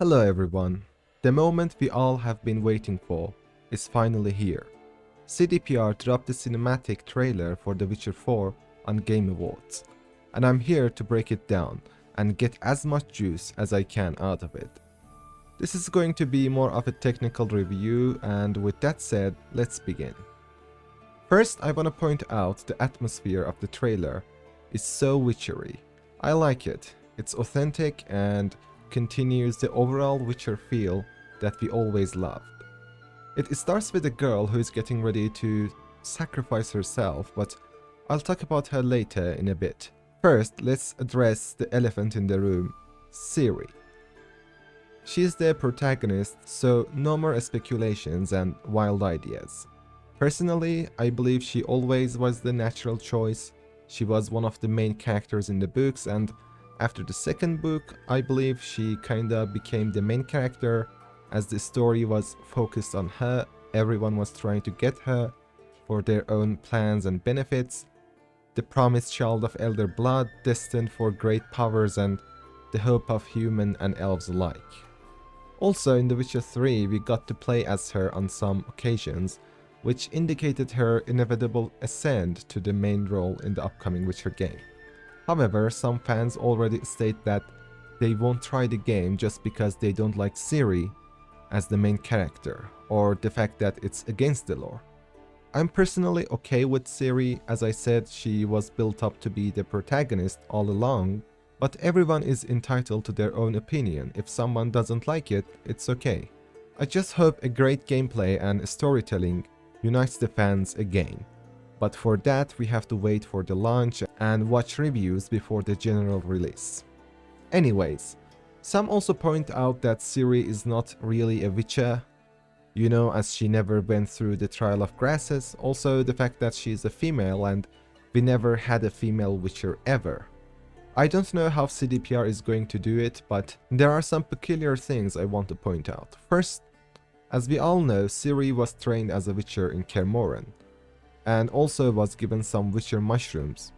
Hello everyone. The moment we all have been waiting for is finally here. CDPR dropped the cinematic trailer for The Witcher 4 on Game Awards, and I'm here to break it down and get as much juice as I can out of it. This is going to be more of a technical review, and with that said, let's begin. First, I want to point out the atmosphere of the trailer is so witchery. I like it. It's authentic and continues the overall Witcher feel that we always loved. It starts with a girl who is getting ready to sacrifice herself, but I'll talk about her later in a bit. First, let's address the elephant in the room, Ciri. She's the protagonist, so no more speculations and wild ideas. Personally, I believe she always was the natural choice. She was one of the main characters in the books, and after the second book, I believe she kinda became the main character. As the story was focused on her, everyone was trying to get her for their own plans and benefits. The promised child of elder blood, destined for great powers and the hope of human and elves alike. Also in The Witcher 3, we got to play as her on some occasions, which indicated her inevitable ascent to the main role in the upcoming Witcher game. However, some fans already state that they won't try the game just because they don't like Ciri as the main character, or the fact that it's against the lore. I'm personally okay with Ciri. As I said, she was built up to be the protagonist all along, but everyone is entitled to their own opinion. If someone doesn't like it, it's okay. I just hope a great gameplay and storytelling unites the fans again. But for that, we have to wait for the launch and watch reviews before the general release. Anyways, some also point out that Ciri is not really a Witcher, as she never went through the Trial of Grasses. Also, the fact that she is a female and we never had a female Witcher ever. I don't know how CDPR is going to do it, but there are some peculiar things I want to point out. First, as we all know, Ciri was trained as a Witcher in Kaer Morhen, and also was given some Witcher mushrooms.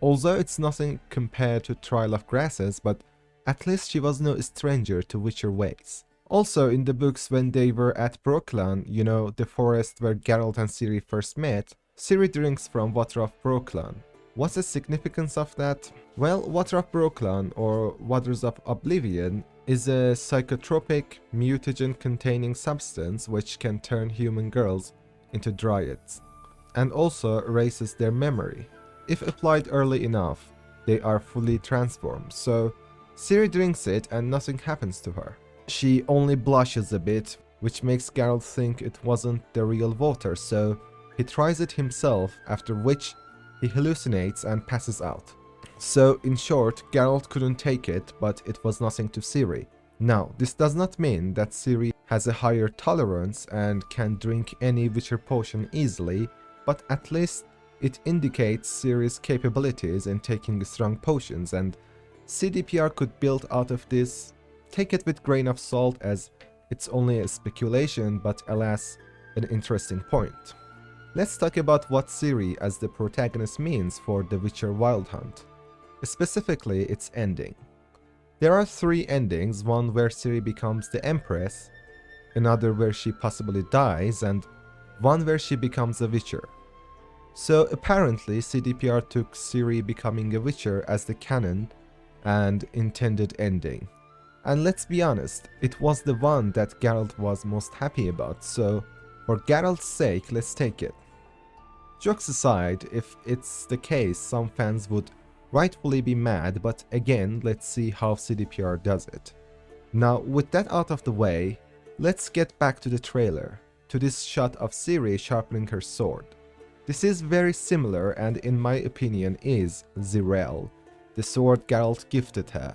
Although it's nothing compared to Trial of Grasses, but at least she was no stranger to Witcher ways. Also in the books, when they were at Brokilon, the forest where Geralt and Ciri first met, Ciri drinks from water of Brokilon. What's the significance of that? Well, water of Brokilon, or waters of oblivion, is a psychotropic, mutagen-containing substance which can turn human girls into dryads, and also erases their memory. If applied early enough, they are fully transformed, so Ciri drinks it and nothing happens to her. She only blushes a bit, which makes Geralt think it wasn't the real water, so he tries it himself, after which he hallucinates and passes out. So in short, Geralt couldn't take it, but it was nothing to Ciri. Now, this does not mean that Ciri has a higher tolerance and can drink any Witcher potion easily, but at least it indicates Ciri's capabilities in taking strong potions, and CDPR could build out of this. Take it with grain of salt, as it's only a speculation, but alas, an interesting point. Let's talk about what Ciri as the protagonist means for The Witcher Wild Hunt, specifically its ending. There are 3 endings, one where Ciri becomes the Empress, another where she possibly dies, and one where she becomes a Witcher. So apparently CDPR took Ciri becoming a Witcher as the canon and intended ending. And let's be honest, it was the one that Geralt was most happy about, so for Geralt's sake, let's take it. Jokes aside, if it's the case, some fans would rightfully be mad, but again, let's see how CDPR does it. Now, with that out of the way, let's get back to the trailer, to this shot of Ciri sharpening her sword. This is very similar and in my opinion is Zirel, the sword Geralt gifted her.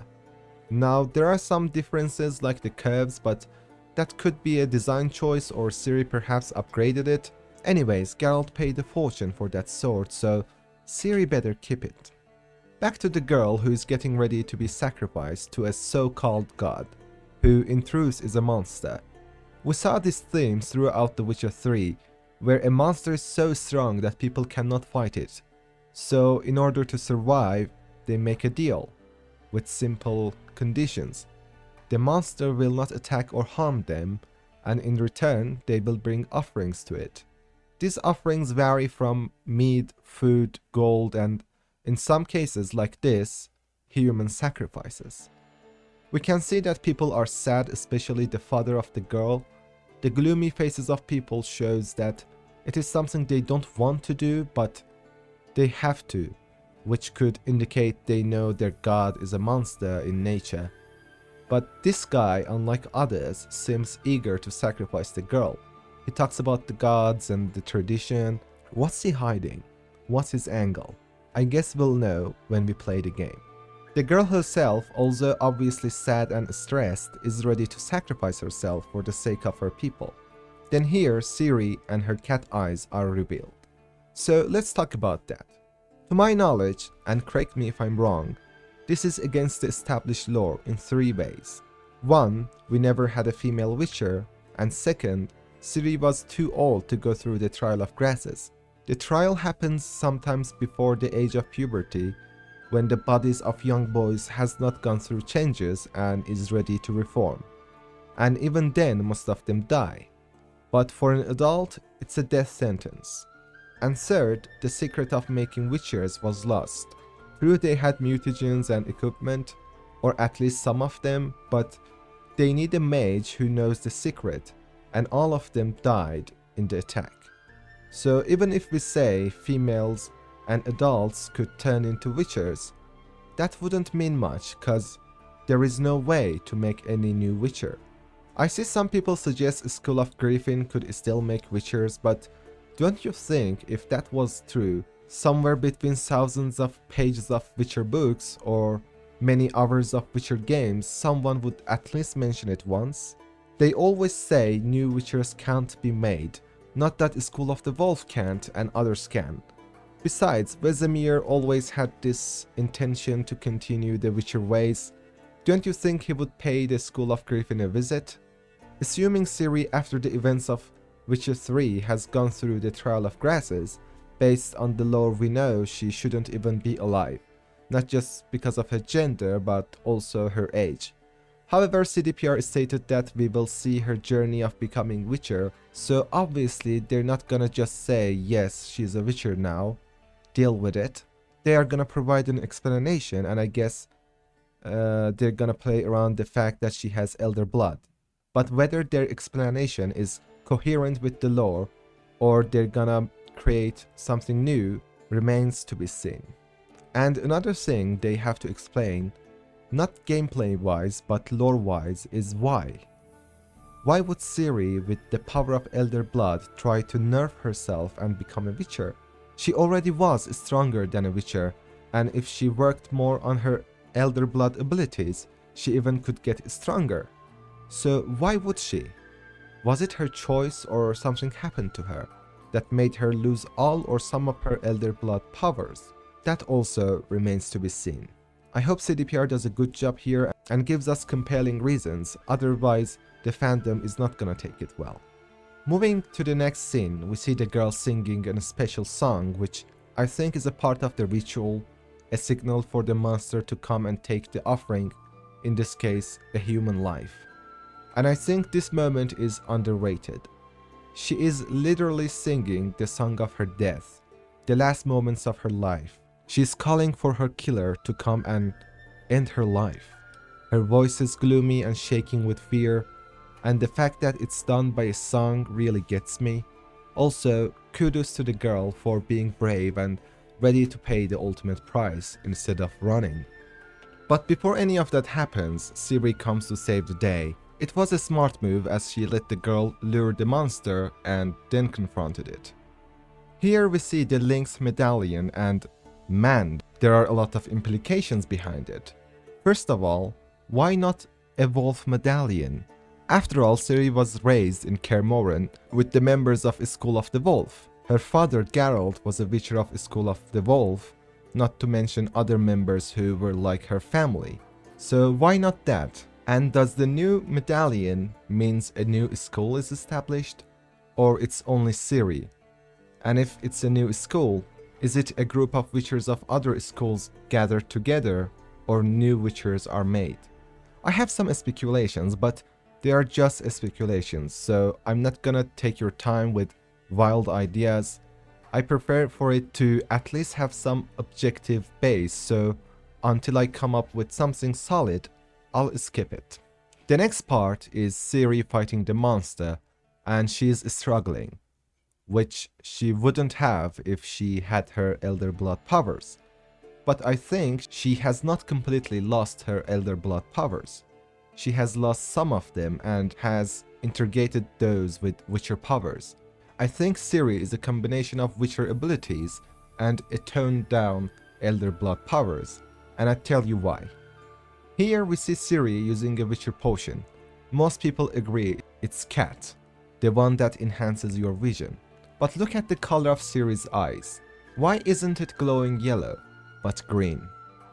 Now, there are some differences like the curves, but that could be a design choice or Ciri perhaps upgraded it. Anyways, Geralt paid a fortune for that sword, so Ciri better keep it. Back to the girl who is getting ready to be sacrificed to a so-called god, who in truth is a monster. We saw this theme throughout The Witcher 3, where a monster is so strong that people cannot fight it. So in order to survive, they make a deal with simple conditions. the monster will not attack or harm them, and in return, they will bring offerings to it. These offerings vary from meat, food, gold, and in some cases like this, human sacrifices. We can see that people are sad, especially the father of the girl. The gloomy faces of people shows that it is something they don't want to do, but they have to, which could indicate they know their god is a monster in nature. But this guy, unlike others, seems eager to sacrifice the girl. He talks about the gods and the tradition. What's he hiding? What's his angle? I guess we'll know when we play the game. The girl herself, although obviously sad and stressed, is ready to sacrifice herself for the sake of her people. Then here, Ciri and her cat eyes are revealed. So let's talk about that. To my knowledge, and correct me if I'm wrong, this is against the established lore in 3 ways. 1, we never had a female witcher, and 2nd, Ciri was too old to go through the trial of grasses. The trial happens sometimes before the age of puberty, when the bodies of young boys has not gone through changes and is ready to reform. And even then, most of them die. But for an adult, it's a death sentence. And 3rd, the secret of making witchers was lost. True, they had mutagens and equipment, or at least some of them, but they need a mage who knows the secret, and all of them died in the attack. So even if we say females and adults could turn into witchers, that wouldn't mean much, cause there is no way to make any new witcher. I see some people suggest a School of Griffin could still make witchers, but don't you think if that was true, somewhere between thousands of pages of Witcher books or many hours of Witcher games, someone would at least mention it once? They always say new witchers can't be made, not that School of the Wolf can't and others can. Besides, Vesemir always had this intention to continue the Witcher ways. Don't you think he would pay the School of Griffin a visit? Assuming Ciri, after the events of Witcher 3, has gone through the Trial of Grasses, based on the lore we know she shouldn't even be alive, not just because of her gender but also her age. However, CDPR stated that we will see her journey of becoming Witcher, so obviously they're not gonna just say yes, she's a Witcher now, deal with it. They are gonna provide an explanation, and I guess they're gonna play around the fact that she has elder blood. But whether their explanation is coherent with the lore or they're gonna create something new remains to be seen. And another thing they have to explain, not gameplay wise but lore wise, is why. Why would Ciri, with the power of elder blood, try to nerf herself and become a witcher? She already was stronger than a witcher, and if she worked more on her elder blood abilities, she even could get stronger. So why would she? Was it her choice or something happened to her that made her lose all or some of her elder blood powers? That also remains to be seen. I hope CDPR does a good job here and gives us compelling reasons, otherwise the fandom is not gonna take it well. Moving to the next scene, we see the girl singing a special song, which I think is a part of the ritual, a signal for the monster to come and take the offering, in this case, a human life. And I think this moment is underrated. She is literally singing the song of her death, the last moments of her life. She is calling for her killer to come and end her life. Her voice is gloomy and shaking with fear, and the fact that it's done by a song really gets me. Also, kudos to the girl for being brave and ready to pay the ultimate price instead of running. But before any of that happens, Ciri comes to save the day. It was a smart move as she let the girl lure the monster and then confronted it. Here we see the Lynx medallion, and man, there are a lot of implications behind it. First of all, why not a wolf medallion? After all, Ciri was raised in Kaer Morhen with the members of School of the Wolf. Her father Geralt was a witcher of School of the Wolf, not to mention other members who were like her family. So why not that? And does the new medallion means a new school is established? Or it's only Ciri? And if it's a new school, is it a group of witchers of other schools gathered together, or new witchers are made? I have some speculations, but they are just speculations, so I'm not gonna take your time with wild ideas. I prefer for it to at least have some objective base, so until I come up with something solid, I'll skip it. The next part is Ciri fighting the monster, and she's struggling, which she wouldn't have if she had her Elder Blood powers. But I think she has not completely lost her Elder Blood powers. She has lost some of them and has integrated those with Witcher powers. I think Ciri is a combination of Witcher abilities and a toned down Elder Blood powers, and I'll tell you why. Here we see Ciri using a Witcher potion. Most people agree it's Cat, the one that enhances your vision. But look at the color of Ciri's eyes. Why isn't it glowing yellow, but green?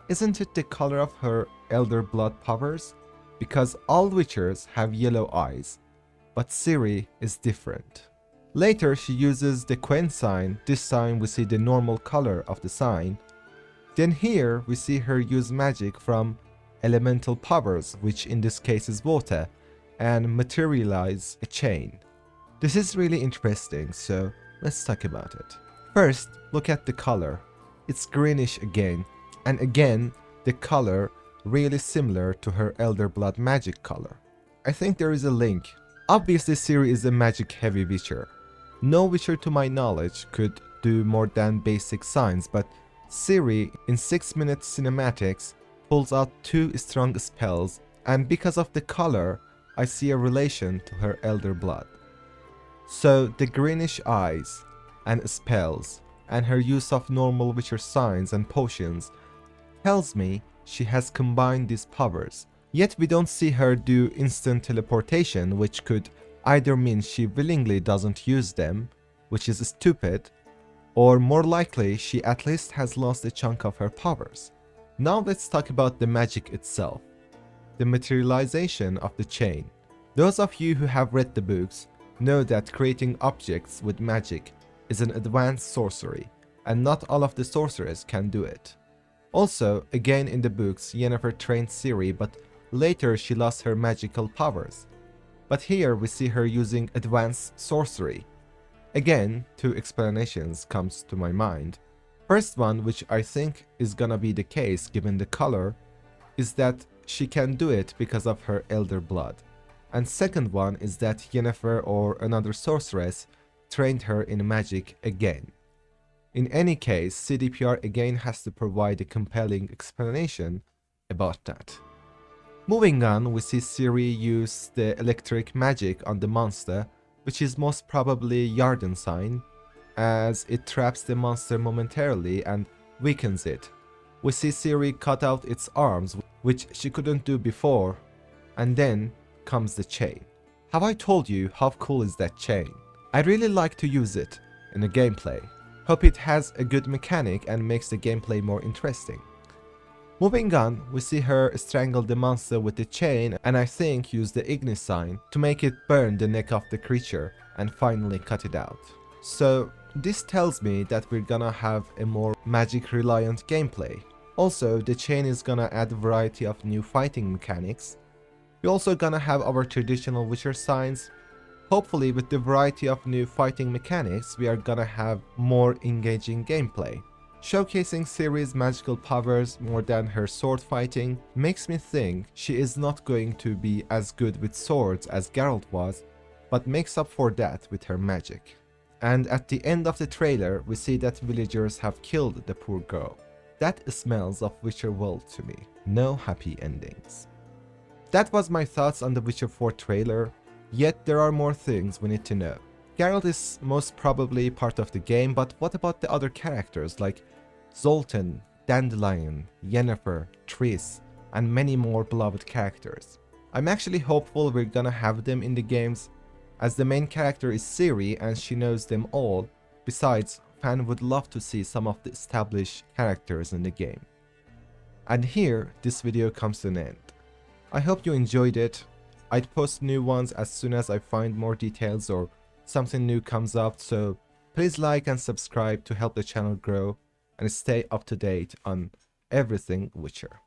Isn't it the color of her Elder Blood powers? Because all Witchers have yellow eyes, but Ciri is different. Later she uses the Quen sign. This time we see the normal color of the sign. Then here we see her use magic from elemental powers, which in this case is water, and materialize a chain. This is really interesting, so let's talk about it. First, look at the color. It's greenish again, and again the color really similar to her Elder Blood magic color. I think there is a link. Obviously Ciri is a magic heavy Witcher. No Witcher to my knowledge could do more than basic signs, but Ciri in 6-minute cinematics pulls out 2 strong spells, and because of the color I see a relation to her Elder Blood. So the greenish eyes and spells and her use of normal Witcher signs and potions tells me she has combined these powers. Yet we don't see her do instant teleportation, which could either mean she willingly doesn't use them, which is stupid, or more likely she at least has lost a chunk of her powers. Now let's talk about the magic itself. The materialization of the chain. Those of you who have read the books know that creating objects with magic is an advanced sorcery, and not all of the sorcerers can do it. Also, again in the books, Yennefer trained Ciri, but later she lost her magical powers. But here we see her using advanced sorcery. Again, 2 explanations comes to my mind. First one, which I think is gonna be the case given the color, is that she can do it because of her Elder Blood. And second one is that Yennefer or another sorceress trained her in magic again. In any case, CDPR again has to provide a compelling explanation about that. Moving on, we see Ciri use the electric magic on the monster, which is most probably Yarden sign, as it traps the monster momentarily and weakens it. We see Ciri cut out its arms, which she couldn't do before, and then comes the chain. Have I told you how cool is that chain? I really like to use it in the gameplay. Hope it has a good mechanic and makes the gameplay more interesting. Moving on, we see her strangle the monster with the chain and I think use the Ignis sign to make it burn the neck of the creature and finally cut it out. So this tells me that we're gonna have a more magic reliant gameplay. Also, the chain is gonna add a variety of new fighting mechanics. We're also gonna have our traditional Witcher signs. Hopefully with the variety of new fighting mechanics, we are gonna have more engaging gameplay. Showcasing Ciri's magical powers more than her sword fighting makes me think she is not going to be as good with swords as Geralt was, but makes up for that with her magic. And at the end of the trailer, we see that villagers have killed the poor girl. That smells of Witcher World to me. No happy endings. That was my thoughts on the Witcher 4 trailer, yet there are more things we need to know. Geralt is most probably part of the game, but what about the other characters like Zoltan, Dandelion, Yennefer, Triss, and many more beloved characters? I'm actually hopeful we're gonna have them in the games, as the main character is Ciri and she knows them all. Besides, fans would love to see some of the established characters in the game. And here, this video comes to an end. I hope you enjoyed it. I'd post new ones as soon as I find more details or something new comes up, so please like and subscribe to help the channel grow and stay up to date on everything Witcher.